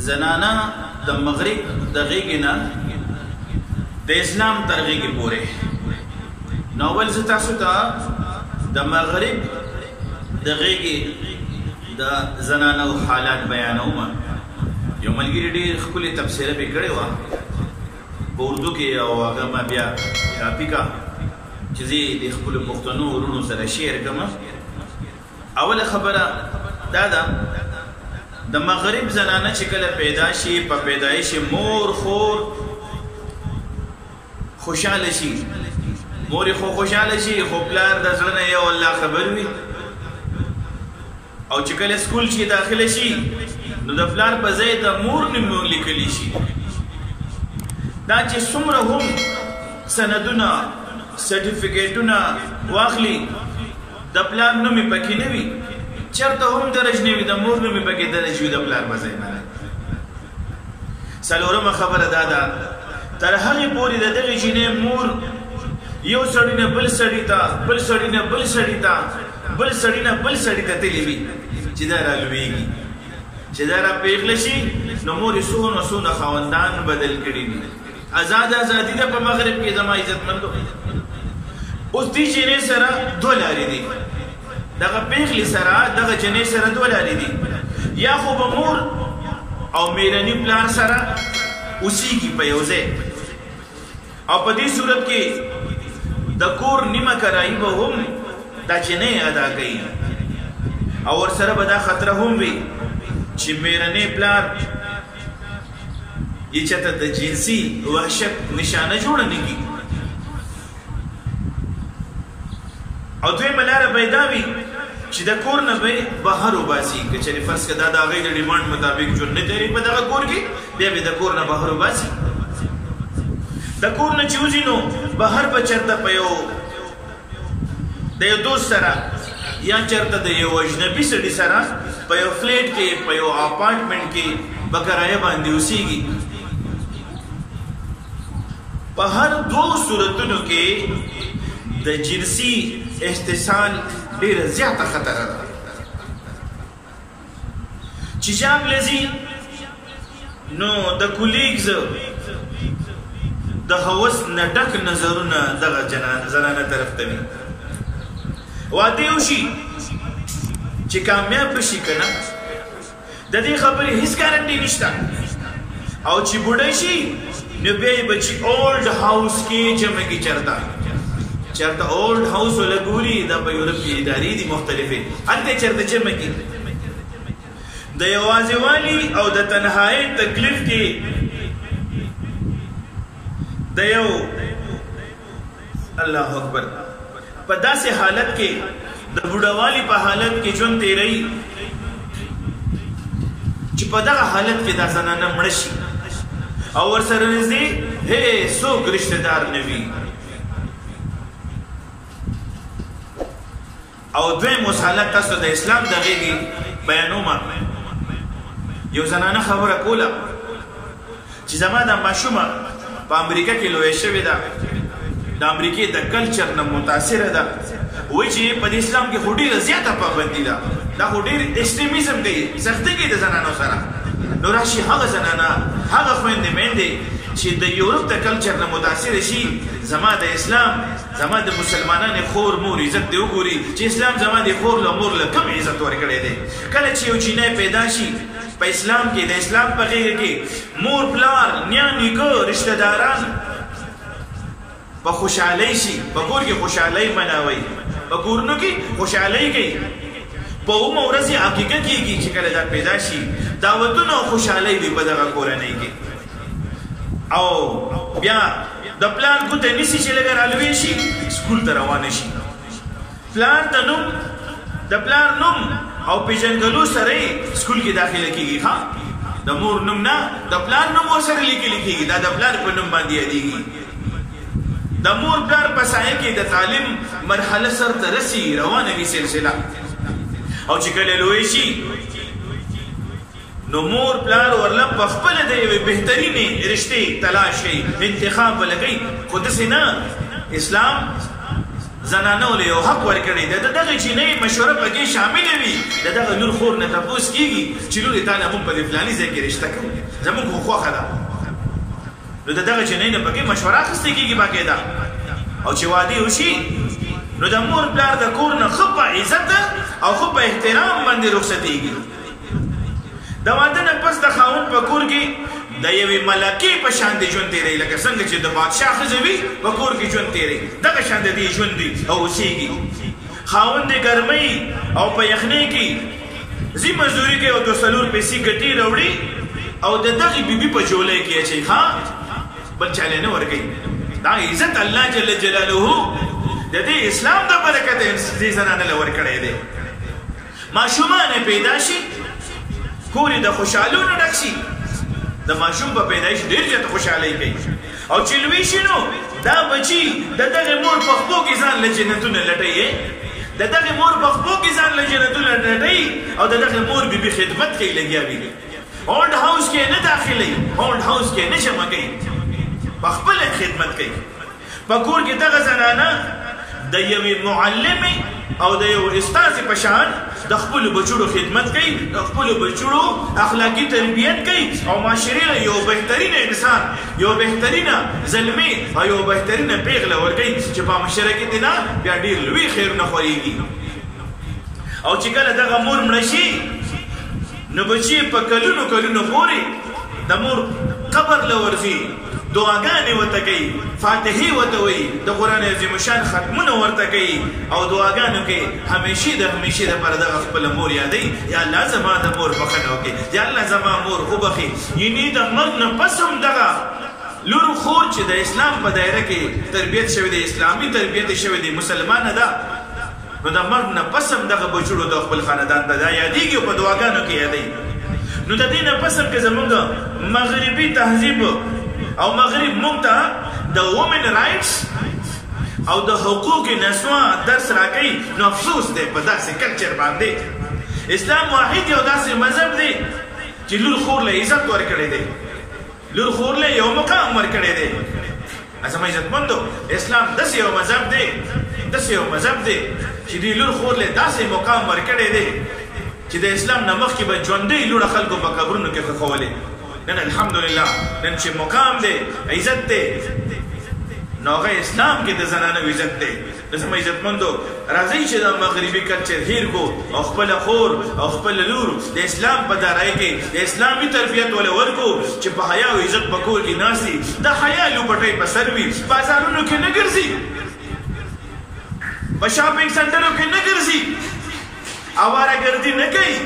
زنانا د مغرب د غیږې نه د اسلام تر غیږې پورې. نو اول زه تاسو ته د مغرب د غیږې د زنانو حالات بیانوم. یو ملګري ډېر ښکلې تبصره پې کړې وه په اردو کې، او هغه ما بیا کاپي کا چې زه د خپلو پښتنو وروڼو سره شیر کړم. اوله خبره دا ده د مغرب زنانه چې کله پیدا شي په پیدایش مور خور خوشحاله شي، مور خو خوشحاله شي، خو پلار د زړه نه یو الله خبر وي. او چې کله سکول چې داخله شي نو د پلار په ځای د مور نوم لیکلی شي. دا چې څومره هم سندونه سرټیفیکیټونه واخلي د پلار نوم یې پکې نه وي، چېرته هم درج نه وي، د مور نوم یې پکې درج وي د پلار په ځای باندې. څلورمه خبره دا ده تر هغې پورې د دغې جینۍ مور یو سړي نه بل سړي ته، بل سړي نه بل سړي ته، بل سړي نه بل سړي ته تللی وي چې دا رالویږي، چې دا راپېغله شي نو مور یې څونه څونه خاوندان بدل کړي وي. ازادي ده په مغرب کې زما عزتمندو. اوس دې جینۍ سره دوه لارې دي، دغه پېغلې سره دغه جینۍ سره دوه لارې دي. یا خو به مور او میرني پلار سره اوسېږي په یو ځای، او په دې صورت کې د کور نیمه کرایي به هم دا جینۍ ادا کوي، او ورسره به دا خطره هم وي چې میرنی پلار یې چېرته د جنسي وحشت نشانه جوړه نه کړي. او دویمه لاره به یې دا وي چې د کور نه به یې بهر وباسي، که چېرې فرض کړه دا د هغوی د ډیمانډ مطابق ژوند نه تېروي په دغه کور کې، بیا به یې د کور نه بهر وباسي. د کور نه چې وځي نو بهر به چېرته په یو د یو دوست سره یا چېرته د یو اجنبي سړي سره په یو فلیټ کې په یو اپارټمنټ کې به کرایه باندې اوسېږي. په هر دوو صورتونو کې د جنسي احتسال ډېره زیاته خطره ده. چې جام لځي نو د کولیګز د هوس نه ډک نظرونه دغه زنانه طرف ته وي. واده وشي چې کامیاب بشي که نه د دې خبرې هیڅ ګارنټي نشته، او چې بوډۍ شي نو بیا یې به چې اولډ هاوس کې جمع کړي، چېرته اولډ هاوس وله ګوري، دا په یورپ کې ادارې دي مختلفې، هلته چېرته جمع کړي. د یوازې والي او د تنهایۍ تکلیف کې د یو الله اکبر په داسې حالت کې د بوډاوالي په حالت کې ژوند تېروي چې په دغه حالت کې دا زنانه مړه شي او ورسره نږدې څوک رشته دار نه وي. او دویم اوس حالت تاسو د اسلام د غېږې بیانومه. یو زنانه خبره کوله چې زما دا ماشومه په امریکا کې لویه شوې ده، د امریکې د کلچر نه متاثره ده، وایي چې په دې اسلام کې خو ډېره زیاته پابندي ده، دا خو ډېر ایکسټریمیزم کوي، سختي کوي د زنانو سره. نو راشي هغه زنانه هغه خویندې میندې چې د یورپ د کلچر نه متاثره شي، زما د اسلام زما د مسلمانانو خور مور عزت دې وګوري چې اسلام زما د خور له مور له کوم عزت ورکړی دی. کله چې یو چینی پیدا شي په اسلام کې، د اسلام په غېږه کې مور پلار نیا نیکه رشته داران په خوشحالۍ شي، په کور کې خوشحالۍ مناوئ، په کورونو کې خوشحالۍ کوي. په اومه ورځ یې عقیقه کېږي چې کله دا پیدا شي، دعوتونه او خوشحالۍ وي په دغه کورنۍ کې. او بیا د پلار ګوته نیسي چې لږه رالوی شي سکول ته روانه شي. پلار د نوم د پلار نوم او پیژنګلو سره یې سکول کې داخله کېږي. ها د مور نوم نه د پلار نوم ورسره لیکلی کېږي، دا د پلار په نوم باندې یادېږي. د مور پلار په سایه کې د تعلیم مرحله سرته رسي، روانه وي سلسله. او چې کله لوی شي نو مور پلار ورله په خپله د یوې بهترینې رشتې تلاش کوي، انتخاب ولګوي. خو داسې نه، اسلام زنانو له یو حق ورکړی دی د دغه چینۍ مشوره پکې شامله وي د دغه لور خور نه تپوس کېږي چې لورې تا نه موږ په دې فلاني ځای کې رشته کوو زموږ خو خوښه ده نو د دغه چینۍ نه پکې مشوره اخیستې کېږي باقاعده او چې واده وشي نو د مور پلار د کور نه ښه په عزت او ښه په احترام باندې رخصتېږي د واده نه پس د خاوند په کور کې د یوې ملکې په شان د ژوند تېری لکه څنګه چې د بادشاه ښځه وي په کور کې ژوند تېری دغه شان د دې ژوند دی او اوسېږي خاوند د ګرمۍ او په یخنۍ کې ځي مزدوري کوي او 2 پیسې ګټي راوړي او د دغې بیبي په جولۍ کې اچوي ښه بل چاله نه ورکوي دا عزت الله جل جلاله د دې اسلام د برکت دې زنانه له ورکړی دی ماشومان پیدا شي کور د خوشحالونو ډک شي د ماشوم په پیدایش ډېر زیات خوشحالۍ کوي او چې لوی شي نو دا بچي د دغې مور په خپو کې ځان له جنتونه لټوي د دغې مور په خپو کې ځان له جنتونه لټوي او د دغې مور بیبي خدمت کوي لګیا وي اولډ هاوس کې نه داخلي اولډ هاوس کې نه جمع کوي په خپله خدمت کوي په کور کې دغه زنانه د یوې معلمې او د یو استاذ په شان د خپلو بچوړو خدمت کوي د خپلو بچوړو اخلاقي تربیت کوي او معاشرې له یو بهترینه انسان یو بهترینه زلمې او یو بهترینه پیغله ورکوي چې په معاشره کې دې نه بیا ډېر لوی خیرونه خورېږي او چې کله دغه مور مړه شي نو بچي په کلونو کلونو پورې د مور قبر له ورځي دعاګانې ورته کوي فاتحې ورته وایي د قرآن عظیم شان ختمونه ورته کوي او دعاګانو کې همیشې دپاره دغه خپله مور یادوي یا الله زما د مور بښنه وکړي یا الله زما مور وبښي یعنې د مرګ نه پس هم دغه لور خور چې د اسلام په دایره کې تربیت شوې دی اسلامي تربیت شوې دی مسلمانه ده نو د مرګ نه پس هم دغه بچوړو د خپل خاندان ته دا یادېږي او په دعاګانو کې یادوي نو د دې نه پس هم که زموږ مغربي تهذیب او مغرب موږ ته د وومن رایټس او د حقوق نسوا درس راکوي نو افسوس دی په داسې کلچر باندې اسلام واحد یو داسې مذهب دی چې لور خور له عزت ورکړی دی لور خور له یو مقام ورکړی دی زما عزتمندو اسلام داسې یو مذهب دی چې دې لور خور له داسې مقام ورکړی دی چې د اسلام نه مخکې به ژوندۍ لوړه خلکو په قبرونو کې ښخولې نن الحمدلله نن چې مقام دی عزت دی نو هغه اسلام کې د زنانو عزت دی زما عزتمندو راځئ چې دا مغربي کلچر هیر کو او خپله خور او خپله لور د اسلام په دارایي کې د اسلامي تربیت وله ورکو چې په حیا او عزت په کور کې ناست دي د حیا لوپټۍ په سر وي بازارونو کې نه ګرځي په شاپینګ سنټرو کې نه ګرځي اوارهګردي نه کوي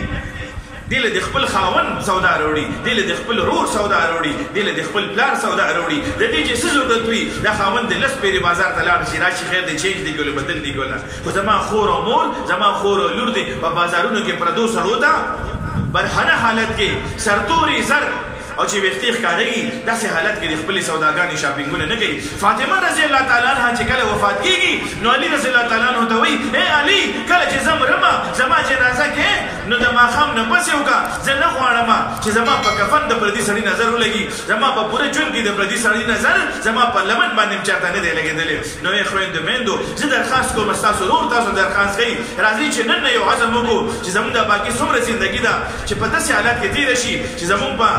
دی له د خپل خاوند سودا راوړي دی له د خپل رور سودا راوړي دی له د خپل پلار سودا راوړي د دې چې څه ضرورت وي دا خاوند د لس پیرې بازار ته لاړ شي راشي خیر دی چینج دی ګوله بدل دی ګوله خو زما خور او مور زما خور او لور دی په بازارونو کې پردو سړو ته برهنه حالت کې سرتوري زر او چې وختي ښکارېږي داسې حالت کې د خپلې سوداګانې شاپینګونه نه کوي فاطمه رضی الله تعالی عنها چې کله وفات کېږي نو علي رضی الله تعالی عنه ته وایي ای علي کله چې زه مرمه زما جنازه کې نو د ماښام نه پسې وکړه زه نه غواړم چې زما په کفن د پردي سړي نظر ولګي زما په پوره ژوند کې د پردي سړي نظر زما په لمن باندې هم چېرته نه دی لګېدلی نو ای خویندو میندو زه درخواست کوم ستاسو ورور تاسو درخواست کوي راځئ چې نن نه یو عزم وکړو چې زموږ د باقي څومره زندګي ده چې په داسې حالت کې تېره شي چې زموږ په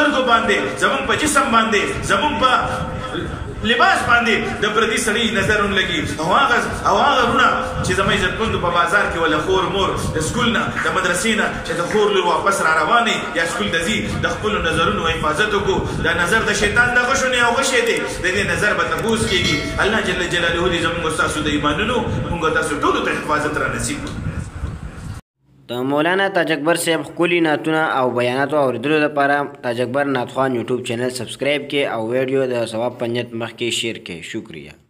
سترګو باندې زموږ په جسم باندې زموږ په لباس باندې د پردي سړي نظر ولګي او هغه رونه چې زما عزتمندو په بازار کې ولا خور مور د سکول نه د مدرسې نه چې د خور لور واپس را روانې یا سکول ته ځي د خپلو نظرونو حفاظت وکړو دا نظر د شیطان د غشو نه او غشې دی د دې نظر به تپوس کېږي الله جل جلاله دې زموږ ستاسو د ایمانونو موږ تاسو ټولو ته حفاظت را نصیب کړي د مولانا تاج اکبر صاحب ښکلي نعتونه او بیاناتو اورېدلو لپاره تاج اکبر نعت خوان یوټیوب چینل سبسکرایب کړئ او ویډیو د ثواب په نیت مخکې شیر کړئ. شکریہ.